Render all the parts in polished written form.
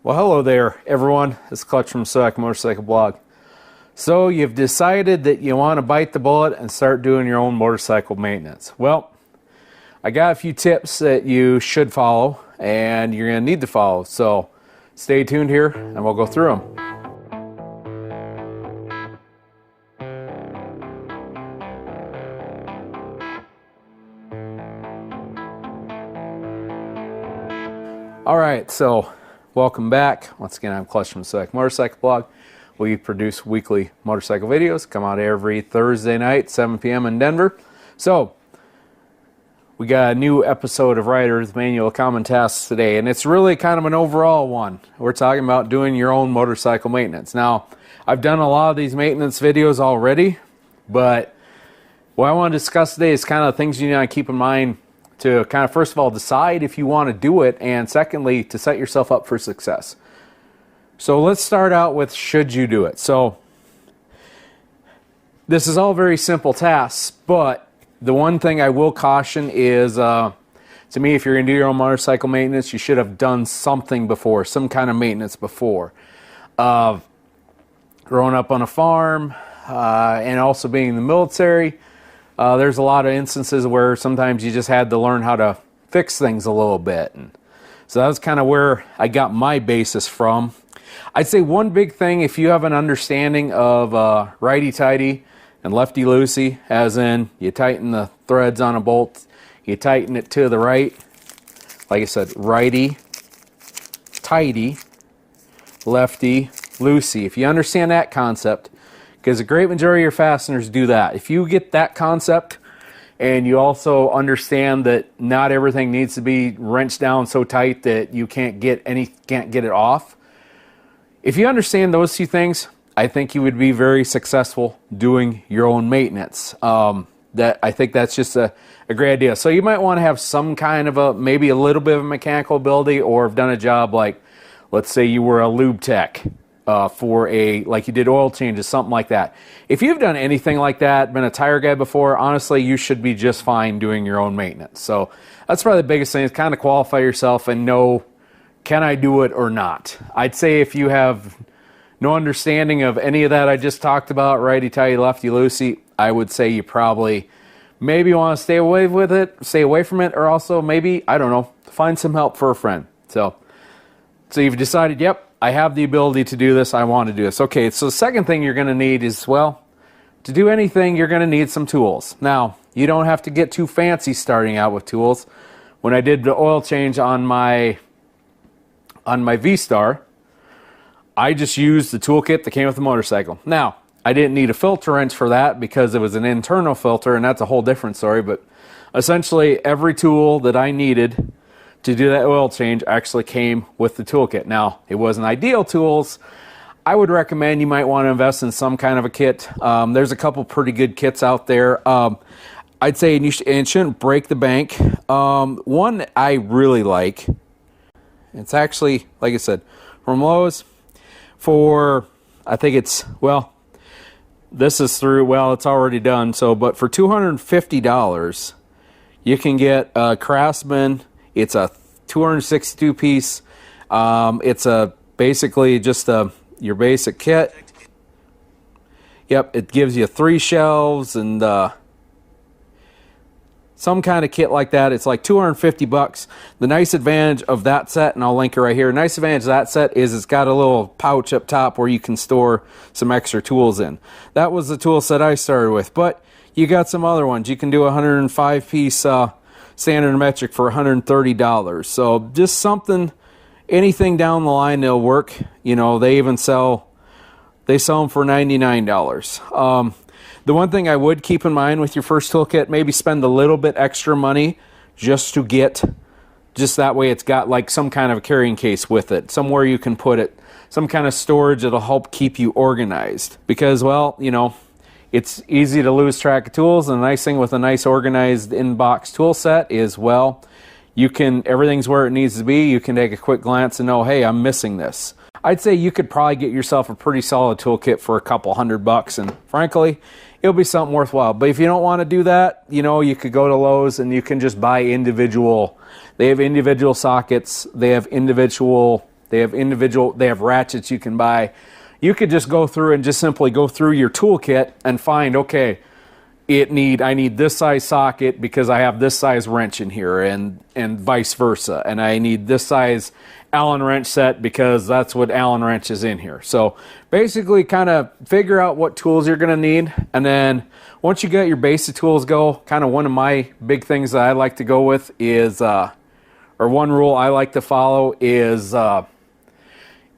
Well, hello there, everyone. It's Clutch from Select Motorcycle Blog. So you've decided that you want to bite the bullet and start doing your own motorcycle maintenance. Well, I got a few tips that you should follow and you're going to need to follow. So stay tuned here and we'll go through them. All right, so welcome back. Once again, I'm Clutch from Select Motorcycle Blog. We produce weekly motorcycle videos, come out every Thursday night, 7 p.m. in Denver. So, we got a new episode of Rider's Manual of Common Tasks today, and it's really kind of an overall one. We're talking about doing your own motorcycle maintenance. Now, I've done a lot of these maintenance videos already, but what I want to discuss today is kind of things you need to keep in mind to kind of, first of all, decide if you want to do it, and secondly, to set yourself up for success. So let's start out with, should you do it? So this is all very simple tasks, but the one thing I will caution is, to me, if you're going to do your own motorcycle maintenance, you should have done something before, some kind of maintenance before. Growing up on a farm, and also being in the military, there's a lot of instances where sometimes you just had to learn how to fix things a little bit. And so that's kind of where I got my basis from. I'd say one big thing, if you have an understanding of righty-tighty and lefty-loosey, as in you tighten the threads on a bolt, you tighten it to the right. Like I said, righty-tighty, lefty-loosey. If you understand that concept, because a great majority of your fasteners do that. If you get that concept and you also understand that not everything needs to be wrenched down so tight that you can't get it off. If you understand those two things, I think you would be very successful doing your own maintenance. I think that's just a great idea. So you might want to have some kind of maybe a little bit of a mechanical ability, or have done a job like, let's say you were a lube tech. Like you did oil changes, something like that. If you've done anything like that, been a tire guy before, honestly, you should be just fine doing your own maintenance. So that's probably the biggest thing, is kind of qualify yourself and know, can I do it or not? I'd say if you have no understanding of any of that I just talked about, righty-tighty, lefty-loosey, I would say you probably maybe want to stay away from it, or also maybe, I don't know, find some help for a friend. So you've decided, yep, I have the ability to do this, I want to do this. Okay, so the second thing you're going to need is, well, to do anything, you're going to need some tools. Now, you don't have to get too fancy starting out with tools. When I did the oil change on my V-Star, I just used the toolkit that came with the motorcycle. Now, I didn't need a filter wrench for that because it was an internal filter, and that's a whole different story, but essentially every tool that I needed to do that oil change actually came with the toolkit. Now, it wasn't ideal tools. I would recommend you might want to invest in some kind of a kit. There's a couple pretty good kits out there. I'd say it shouldn't break the bank. One I really like, it's actually, like I said, from Lowe's for, I think it's, well, this is through, well, it's already done. So, but for $250, you can get a Craftsman. It's a 262 piece. It's basically just your basic kit. Yep, it gives you 3 shelves and some kind of kit like that. It's like $250. The nice advantage of that set, and I'll link it right here. Nice advantage of that set is it's got a little pouch up top where you can store some extra tools in. That was the tool set I started with, but you got some other ones. You can do a 105 piece standard metric for $130. So just something, anything down the line, they'll work. You know, they sell them for $99. The one thing I would keep in mind with your first toolkit, maybe spend a little bit extra money just to get, just that way it's got like some kind of a carrying case with it, somewhere you can put it, some kind of storage that'll help keep you organized. Because, well, you know, it's easy to lose track of tools, and the nice thing with a nice organized in-box tool set is, well, everything's where it needs to be. You can take a quick glance and know, hey, I'm missing this. I'd say you could probably get yourself a pretty solid toolkit for a couple $100, and frankly, it'll be something worthwhile. But if you don't want to do that, you know, you could go to Lowe's and you can just buy individual. They have individual sockets. They have individual They have ratchets you can buy. You could just go through and just simply go through your toolkit and find, okay, I need this size socket because I have this size wrench in here, and vice versa. And I need this size Allen wrench set because that's what Allen wrench is in here. So basically kind of figure out what tools you're going to need. And then once you get your basic tools go, kind of one of my big things that I like to go with is, or one rule I like to follow is,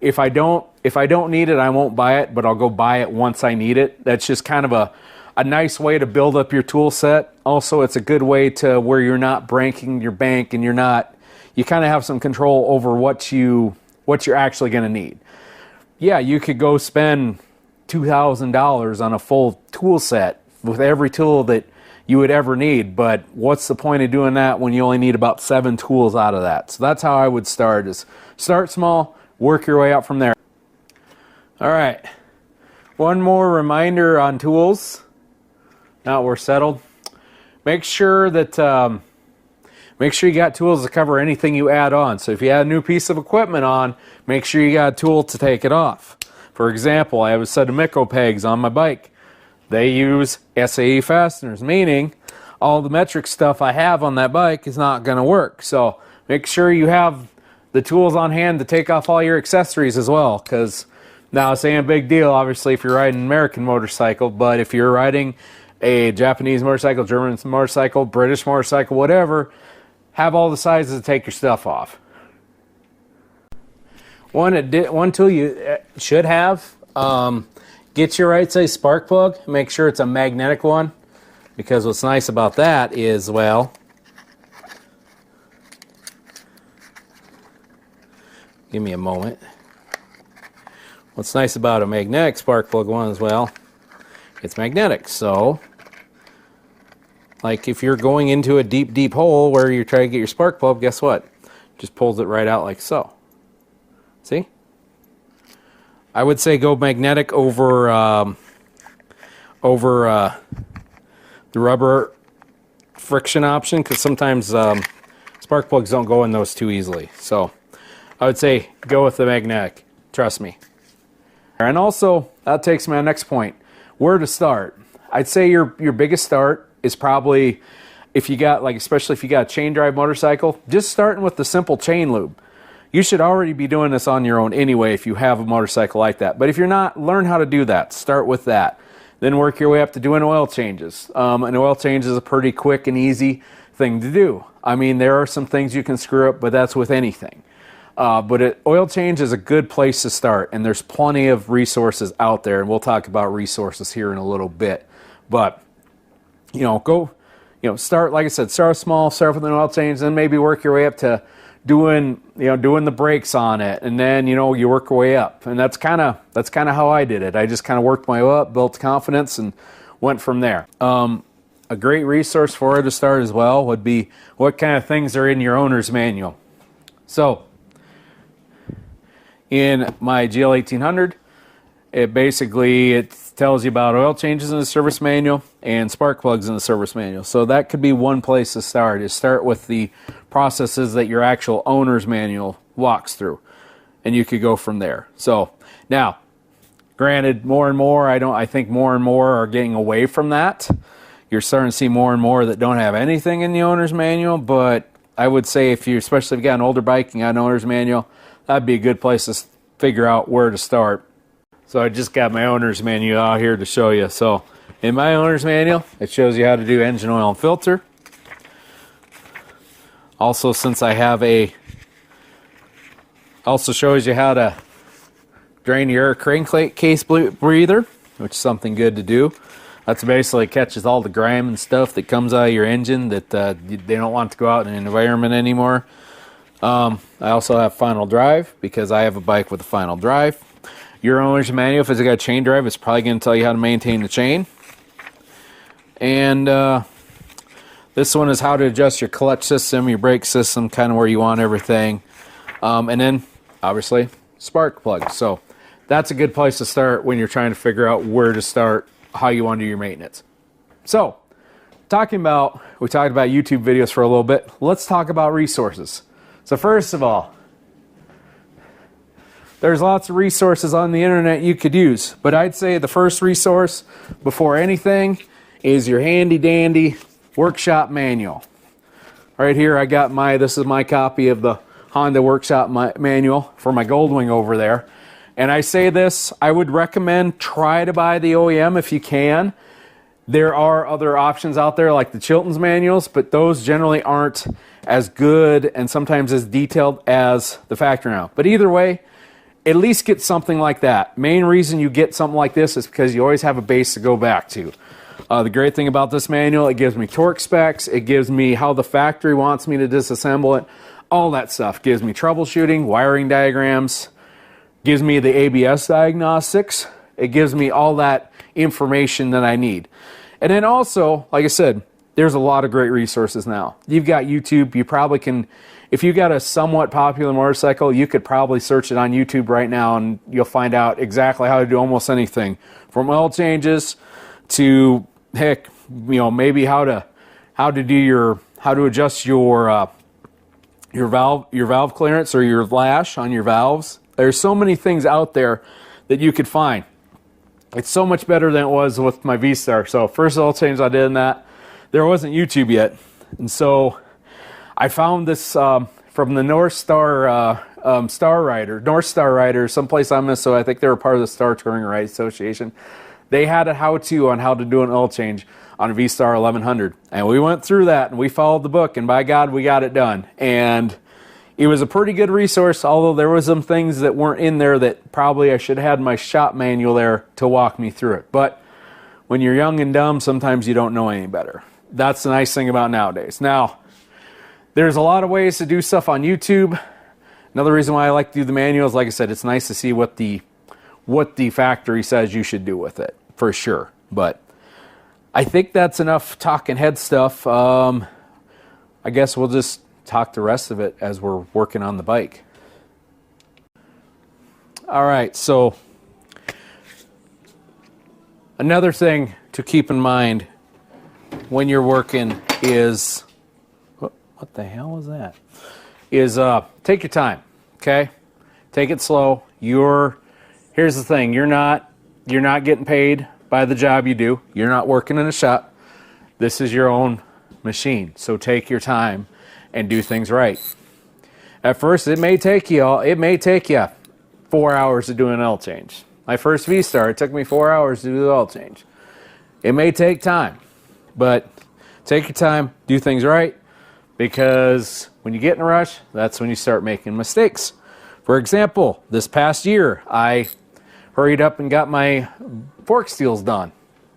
if I don't need it, I won't buy it, but I'll go buy it once I need it. That's just kind of a nice way to build up your tool set. Also, it's a good way to where you're not breaking your bank and you kind of have some control over what you're actually going to need. Yeah, you could go spend $2,000 on a full tool set with every tool that you would ever need, but what's the point of doing that when you only need about 7 tools out of that? So that's how I would start, is start small, work your way up from there. All right, one more reminder on tools. Now we're settled. Make sure you got tools to cover anything you add on. So if you add a new piece of equipment on, make sure you got a tool to take it off. For example, I have a set of Micro pegs on my bike. They use SAE fasteners, meaning all the metric stuff I have on that bike is not going to work. So make sure you have the tools on hand to take off all your accessories as well, because now this ain't a big deal, obviously, if you're riding an American motorcycle, but if you're riding a Japanese motorcycle, German motorcycle, British motorcycle, whatever, have all the sizes to take your stuff off. One tool you should have, get your right size spark plug. Make sure it's a magnetic one, because what's nice about that is, well, give me a moment. What's nice about a magnetic spark plug one as well, it's magnetic. So, like if you're going into a deep, deep hole where you're trying to get your spark plug, guess what? Just pulls it right out like so. See? I would say go magnetic over the rubber friction option, because sometimes spark plugs don't go in those too easily. So I would say go with the magnetic. Trust me. And also, that takes me to my next point. Where to start? I'd say your biggest start is probably, if you got, like, especially if you got a chain drive motorcycle, just starting with the simple chain lube. You should already be doing this on your own anyway if you have a motorcycle like that. But if you're not, learn how to do that. Start with that. Then work your way up to doing oil changes. An oil change is a pretty quick and easy thing to do. I mean, there are some things you can screw up, but that's with anything. But oil change is a good place to start, and there's plenty of resources out there, and we'll talk about resources here in a little bit. But, start, like I said, start small, start with an oil change, then maybe work your way up to doing the brakes on it, and then, you work your way up. And that's kind of how I did it. I just kind of worked my way up, built confidence, and went from there. A great resource for it to start as well would be what kind of things are in your owner's manual. So, in my GL 1800, it tells you about oil changes in the service manual and spark plugs in the service manual. So that could be one place to start, is start with the processes that your actual owner's manual walks through, and you could go from there. So now, granted, more and more, I think more and more are getting away from that. You're starting to see more and more that don't have anything in the owner's manual, but I would say especially if you got an older bike and got an owner's manual, that'd be a good place to figure out where to start. So I just got my owner's manual out here to show you. So in my owner's manual, it shows you how to do engine oil and filter. Also, since I have also shows you how to drain your air crankcase breather, which is something good to do. That's basically catches all the grime and stuff that comes out of your engine that they don't want to go out in the environment anymore. I also have final drive, because I have a bike with a final drive. Your owner's manual, if it's got a chain drive, it's probably going to tell you how to maintain the chain. And this one is how to adjust your clutch system, your brake system, kind of where you want everything. And then, obviously, spark plugs. So that's a good place to start when you're trying to figure out where to start, how you want to do your maintenance. So, we talked about YouTube videos for a little bit. Let's talk about resources. So first of all, There's lots of resources on the internet you could use, but I'd say the first resource before anything is your handy dandy workshop manual. Right here I got this is my copy of the Honda workshop manual for my Goldwing over there. And I say this, I would recommend try to buy the OEM if you can. There are other options out there like the Chilton's manuals, but those generally aren't as good and sometimes as detailed as the factory manual. But either way, at least get something like that. Main reason you get something like this is because you always have a base to go back to. The great thing about this manual, it gives me torque specs, it gives me how the factory wants me to disassemble it, all that stuff. Gives me troubleshooting, wiring diagrams, gives me the ABS diagnostics, it gives me all that information that I need. And then also, like I said, there's a lot of great resources now. You've got YouTube, you probably can, if you got a somewhat popular motorcycle, you could probably search it on YouTube right now and you'll find out exactly how to do almost anything. From oil changes to, heck, you know, maybe how to adjust your valve clearance or your lash on your valves. There's so many things out there that you could find. It's so much better than it was with my V-Star. So first oil change I did in that, there wasn't YouTube yet. And so I found this from the North Star Rider, someplace on Minnesota. I think they were part of the Star Touring Ride Association. They had a how-to on how to do an oil change on a V-Star 1100. And we went through that and we followed the book, and by God, we got it done. And it was a pretty good resource, although there was some things that weren't in there that probably I should have had my shop manual there to walk me through it. But when you're young and dumb, sometimes you don't know any better. That's the nice thing about nowadays. Now, there's a lot of ways to do stuff on YouTube. Another reason why I like to do the manuals, like I said, it's nice to see what the factory says you should do with it, for sure. But I think that's enough talking head stuff. I guess we'll just talk the rest of it as we're working on the bike. All right, so another thing to keep in mind when you're working is, what the hell was that? Is take your time, okay? Take it slow. Here's the thing, you're not getting paid by the job you do. You're not working in a shop. This is your own machine, so take your time and do things right. At first, it may take you 4 hours to do an oil change. My first V-Star, it took me 4 hours to do the oil change. It may take time, but take your time, do things right, because when you get in a rush, that's when you start making mistakes. For example, this past year, I hurried up and got my fork seals done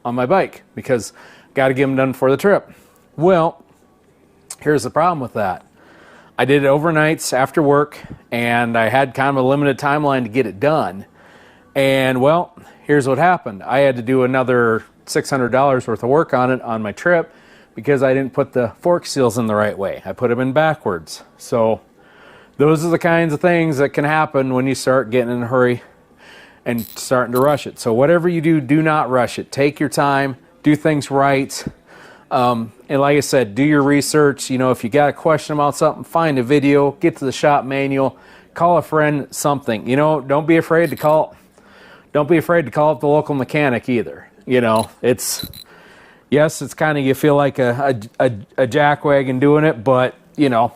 on my bike because got to get them done for the trip. Well, here's the problem with that. I did it overnights after work, and I had kind of a limited timeline to get it done. And, well, here's what happened. I had to do another $600 worth of work on it on my trip because I didn't put the fork seals in the right way. I put them in backwards. So those are the kinds of things that can happen when you start getting in a hurry and starting to rush it. So whatever you do, do not rush it. Take your time, do things right. And like I said, do your research. You know, if you got a question about something, find a video, get to the shop manual, call a friend, something. You know, don't be afraid to call up the local mechanic either. You know, yes, it's kind of, you feel like a jackwagon doing it, but, you know,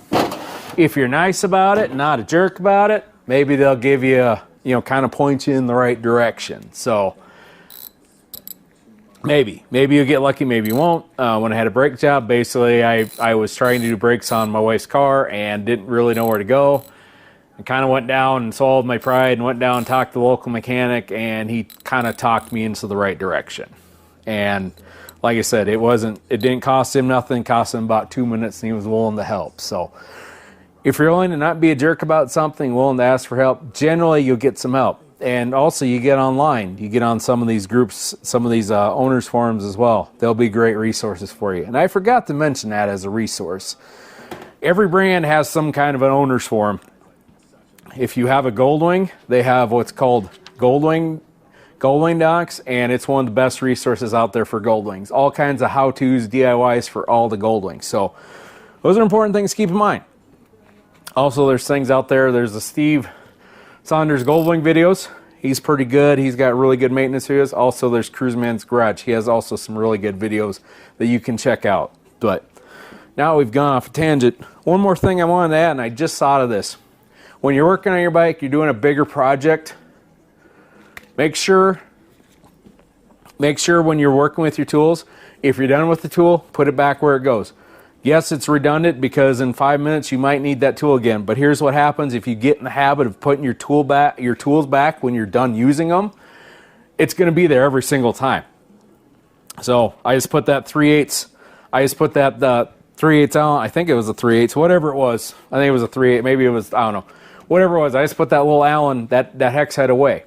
if you're nice about it, not a jerk about it, maybe they'll give you, kind of point you in the right direction. So maybe you'll get lucky, maybe you won't. When I had a brake job, basically I was trying to do brakes on my wife's car and didn't really know where to go. I kind of went down and swallowed my pride and went down and talked to the local mechanic, and he kind of talked me into the right direction. And like I said, it didn't cost him nothing. It cost him about 2 minutes, and he was willing to help. So if you're willing to not be a jerk about something, willing to ask for help, generally you'll get some help. And also you get online. You get on some of these groups, some of these owners forums as well. They'll be great resources for you. And I forgot to mention that as a resource. Every brand has some kind of an owners forum. If you have a Goldwing, they have what's called Goldwing Docs, and it's one of the best resources out there for Goldwings. All kinds of how-tos, DIYs for all the Goldwings. So those are important things to keep in mind. Also, there's things out there. There's a Steve Saunders Goldwing videos. He's pretty good. He's got really good maintenance videos. Also, there's Cruiseman's Garage. He has also some really good videos that you can check out. But now we've gone off a tangent. One more thing I wanted to add, and I just thought of this. When you're working on your bike, you're doing a bigger project, make sure when you're working with your tools, if you're done with the tool, put it back where it goes. Yes, it's redundant because in 5 minutes you might need that tool again. But here's what happens if you get in the habit of putting your tools back when you're done using them. It's going to be there every single time. So I just put that 3/8. I just put that 3/8 Allen. I think it was a 3/8, whatever it was. I think it was a 3/8. Maybe it was, I don't know. Whatever it was, I just put that little Allen, that hex head away.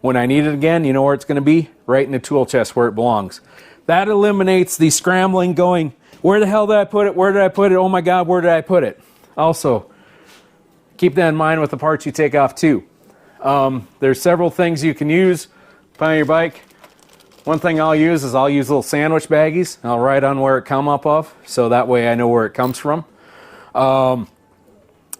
When I need it again, you know where it's going to be? Right in the tool chest where it belongs. That eliminates the scrambling going, where the hell did I put it? Where did I put it? Oh my God, where did I put it? Also, keep that in mind with the parts you take off too. There's several things you can use on your bike. One thing I'll use is little sandwich baggies. I'll write on where it come up of, so that way I know where it comes from.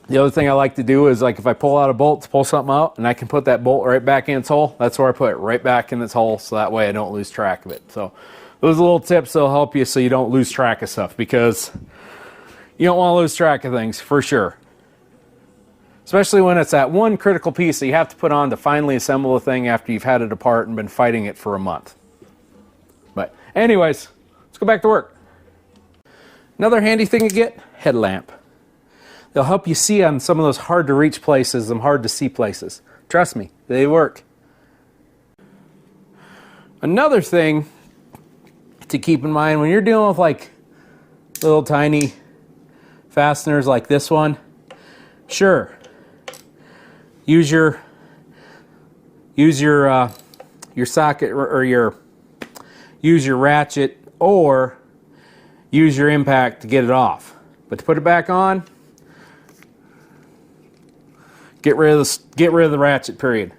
The other thing I like to do is, like, if I pull out a bolt to pull something out and I can put that bolt right back in its hole, that's where I put it, right back in its hole, so that way I don't lose track of it. So those are little tips that'll help you so you don't lose track of stuff, because you don't want to lose track of things for sure. Especially when it's that one critical piece that you have to put on to finally assemble a thing after you've had it apart and been fighting it for a month. But anyways, let's go back to work. Another handy thing to get, headlamp. They'll help you see on some of those hard to reach places and hard to see places. Trust me, they work. Another thing to keep in mind when you're dealing with like little tiny fasteners like this one, sure, use your socket or use your ratchet or use your impact to get it off. But to put it back on, get rid of the ratchet, period.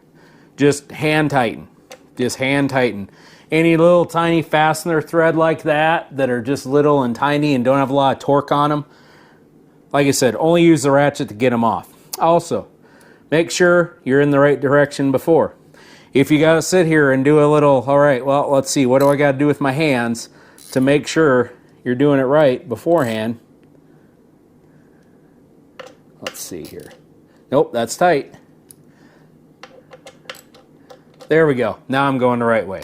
Just hand tighten. Just hand tighten. Any little tiny fastener thread like that are just little and tiny and don't have a lot of torque on them, like I said, only use the ratchet to get them off. Also, make sure you're in the right direction before. If you got to sit here and do a little, all right, well, let's see, what do I got to do with my hands to make sure you're doing it right beforehand? Let's see here. Nope, that's tight. There we go. Now I'm going the right way.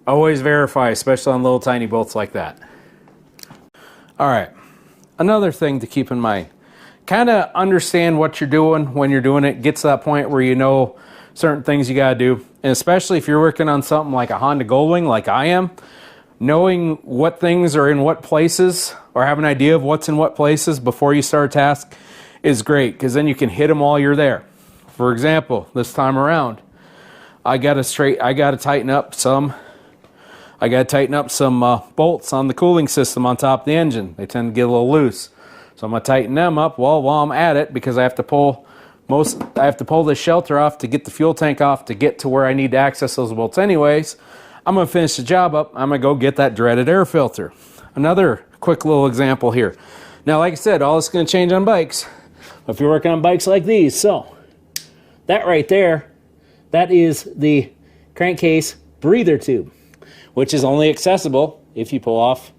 Always verify, especially on little tiny bolts like that. All right, another thing to keep in mind. Kind of understand what you're doing when you're doing it. Get to that point where you know certain things you got to do. And especially if you're working on something like a Honda Goldwing like I am, knowing what things are in what places or have an idea of what's in what places before you start a task is great, because then you can hit them while you're there. For example, this time around, I got to tighten up some bolts on the cooling system on top of the engine. They tend to get a little loose, so I'm gonna tighten them up while I'm at it, because I have to pull the shelter off to get the fuel tank off to get to where I need to access those bolts. Anyways, I'm gonna finish the job up. I'm gonna go get that dreaded air filter. Another quick little example here. Now, like I said, all this is gonna change on bikes. If you're working on bikes like these, so that right there, that is the crankcase breather tube, which is only accessible if you pull off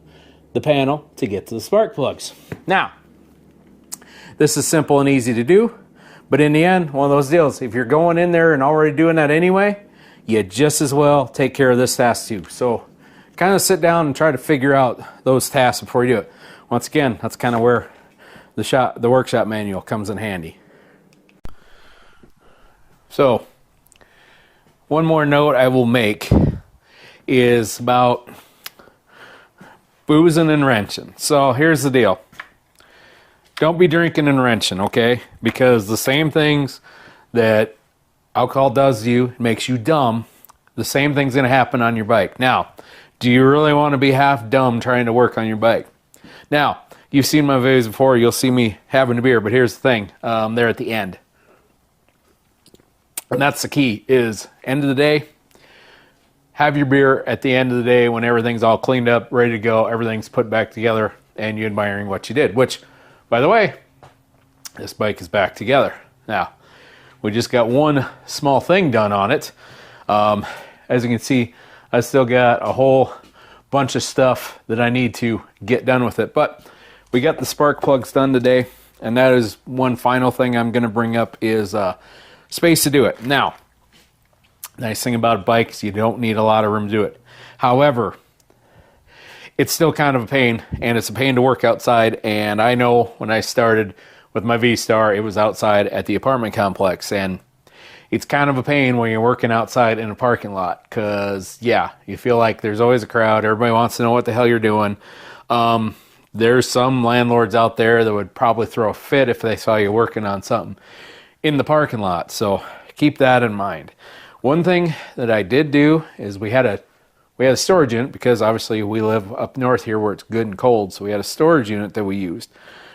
the panel to get to the spark plugs. Now, this is simple and easy to do, but in the end, one of those deals, if you're going in there and already doing that anyway, you just as well take care of this task too. So kind of sit down and try to figure out those tasks before you do it. Once again, that's kind of where the workshop manual comes in handy. So, one more note I will make is about boozing and wrenching. So here's the deal. Don't be drinking and wrenching, okay? Because the same things that alcohol does to you, makes you dumb, the same thing's going to happen on your bike. Now, do you really want to be half dumb trying to work on your bike? Now, you've seen my videos before. You'll see me having a beer, but here's the thing. They're at the end. And that's the key, is end of the day, have your beer at the end of the day when everything's all cleaned up, ready to go, everything's put back together, and you're admiring what you did. Which, by the way, this bike is back together. Now, We just got one small thing done on it. As you can see, I still got a whole bunch of stuff that I need to get done with it. But we got the spark plugs done today, and that is one final thing I'm going to bring up is space to do it. Now, nice thing about a bike is you don't need a lot of room to do it. However, it's still kind of a pain, and it's a pain to work outside. And I know when I started with my V-Star, it was outside at the apartment complex, and it's kind of a pain when you're working outside in a parking lot because, yeah, you feel like there's always a crowd. Everybody wants to know what the hell you're doing. There's some landlords out there that would probably throw a fit if they saw you working on something in the parking lot, so keep that in mind. One thing that I did do is we had a storage unit because obviously we live up north here where it's good and cold, so we had a storage unit that we used.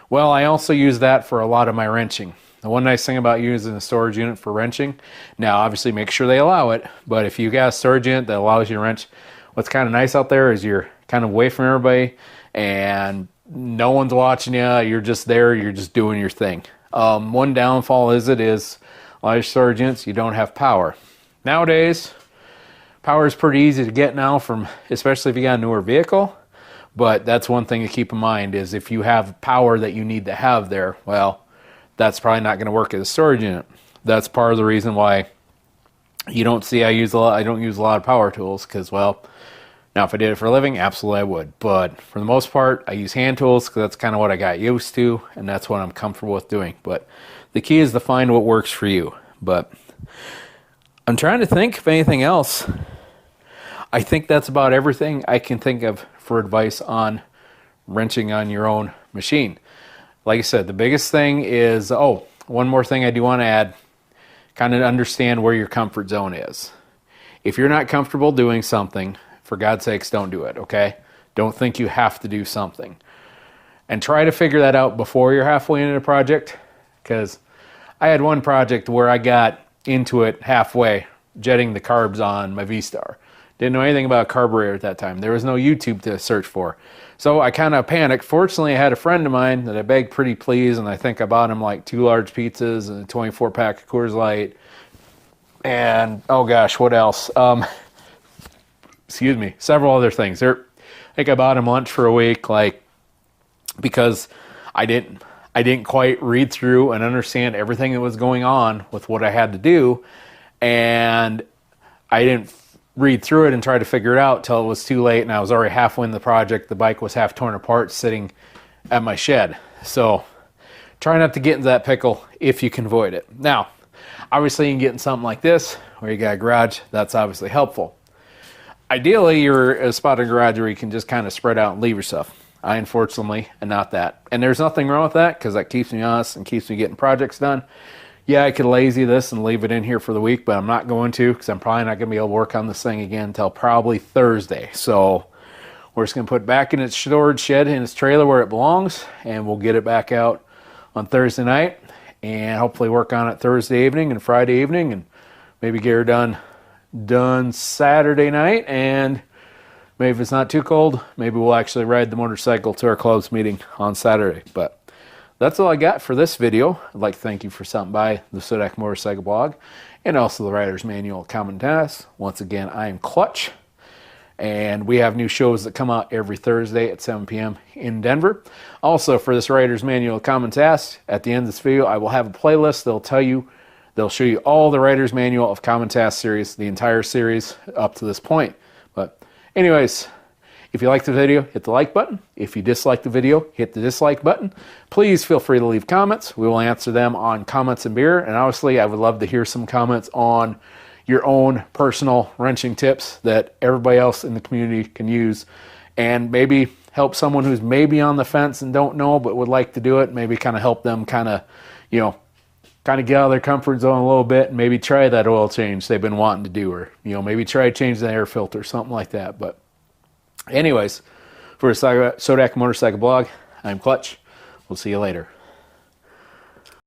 Well, I also use that for a lot of my wrenching. The one nice thing about using a storage unit for wrenching, now obviously make sure they allow it, but if you got a storage unit that allows you to wrench, what's kind of nice out there is you're kind of away from everybody and no one's watching you, you're just there, you're just doing your thing. One downfall is a lot of storage units, you don't have power. Nowadays, power is pretty easy to get now from, especially if you got a newer vehicle, but that's one thing to keep in mind is if you have power that you need to have there, well, that's probably not going to work as a storage unit. That's part of the reason why you don't see I don't use a lot of power tools because, well, now if I did it for a living, absolutely I would. But for the most part, I use hand tools because that's kind of what I got used to, and that's what I'm comfortable with doing. But the key is to find what works for you. But I'm trying to think of anything else. I think that's about everything I can think of for advice on wrenching on your own machine. Like I said, the biggest thing is, one more thing I do want to add, kind of understand where your comfort zone is. If you're not comfortable doing something, for God's sakes, don't do it, okay? Don't think you have to do something. And try to figure that out before you're halfway into a project, because I had one project where I got into it halfway, jetting the carbs on my V-Star. Didn't know anything about a carburetor at that time. There was no YouTube to search for. So I kind of panicked. Fortunately, I had a friend of mine that I begged pretty please, and I think I bought him like 2 large pizzas and a 24-pack of Coors Light. And, oh gosh, what else? Excuse me, several other things. I think I bought him lunch for a week, because I didn't quite read through and understand everything that was going on with what I had to do, and I didn't read through it and try to figure it out till it was too late, and I was already halfway in the project. The bike was half torn apart sitting at my shed. So try not to get into that pickle if you can avoid it. Now, obviously you can get in something like this where you got a garage. That's obviously helpful. Ideally, you're at a spot in a garage where you can just kind of spread out and leave your stuff. I, unfortunately, am not that. And there's nothing wrong with that because that keeps me honest and keeps me getting projects done. Yeah, I could lazy this and leave it in here for the week, but I'm not going to because I'm probably not going to be able to work on this thing again until probably Thursday. So we're just going to put it back in its storage shed in its trailer where it belongs, and we'll get it back out on Thursday night and hopefully work on it Thursday evening and Friday evening and maybe get her done Saturday night. And maybe if it's not too cold, maybe we'll actually ride the motorcycle to our club's meeting on Saturday. But that's all I got for this video. I'd like to thank you for stopping by the Sodak Motorcycle Blog and also the Rider's Manual Common Task. Once again, I am Clutch, and we have new shows that come out every Thursday at 7 p.m. in Denver. Also, for this Rider's Manual Common Task, at the end of this video, I will have a playlist. They'll show you all the Rider's Manual of Common Task series, the entire series up to this point. But anyways, if you liked the video, hit the like button. If you disliked the video, hit the dislike button. Please feel free to leave comments. We will answer them on Comments and Beer. And obviously, I would love to hear some comments on your own personal wrenching tips that everybody else in the community can use, and maybe help someone who's maybe on the fence and don't know but would like to do it. Maybe kind of help them kind of get out of their comfort zone a little bit and maybe try that oil change they've been wanting to do, or maybe try to change the air filter, something like that. But anyways, for the Sodak Motorcycle Blog, I'm Clutch. We'll see you later.